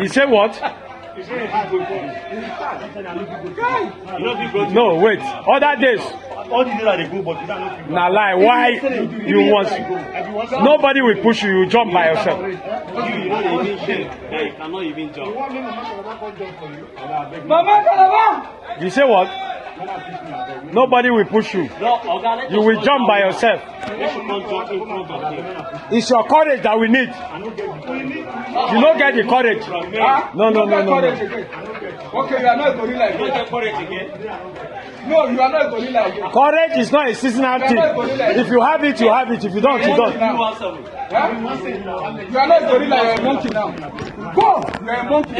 You say what? No, wait. Other days. All these days are they go, but you don't know. Nah, lie. Why you want? Nobody will push you. You jump by yourself. You don't even jump. You cannot even jump. Mama Calabar! You say what? Nobody will push you. You will jump by yourself. It's your courage that we need. You don't get the courage. No. Okay, you are not going like that. No, you are not going like that. Courage is not a seasonal thing. If you have it, you have it. If you don't, you don't. You are not going like a monkey now. Go! You are a monkey.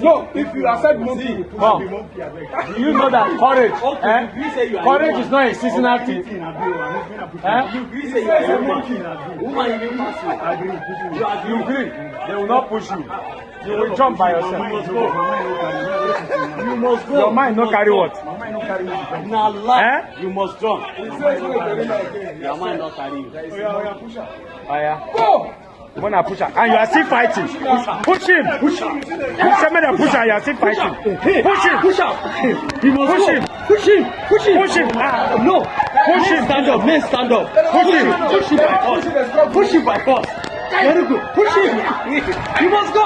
No, if you accept monkey, Come. Do you know that courage? Courage is not a seasonal thing. You agree? They will not push you. You will jump by yourself. You must go. Your mind no carry what? Now, you must jump. Your mind not carry you. Oh yeah. Go! You wanna push her, and you are still fighting. Push him. You say me to push her, you are still fighting. Push him. push up. He must Push go. him. Push him. Push him. Push him. No. Push him. Stand up. Men stand up. Push him. Push him by force. Push him by force. Very good. Push him. He must go.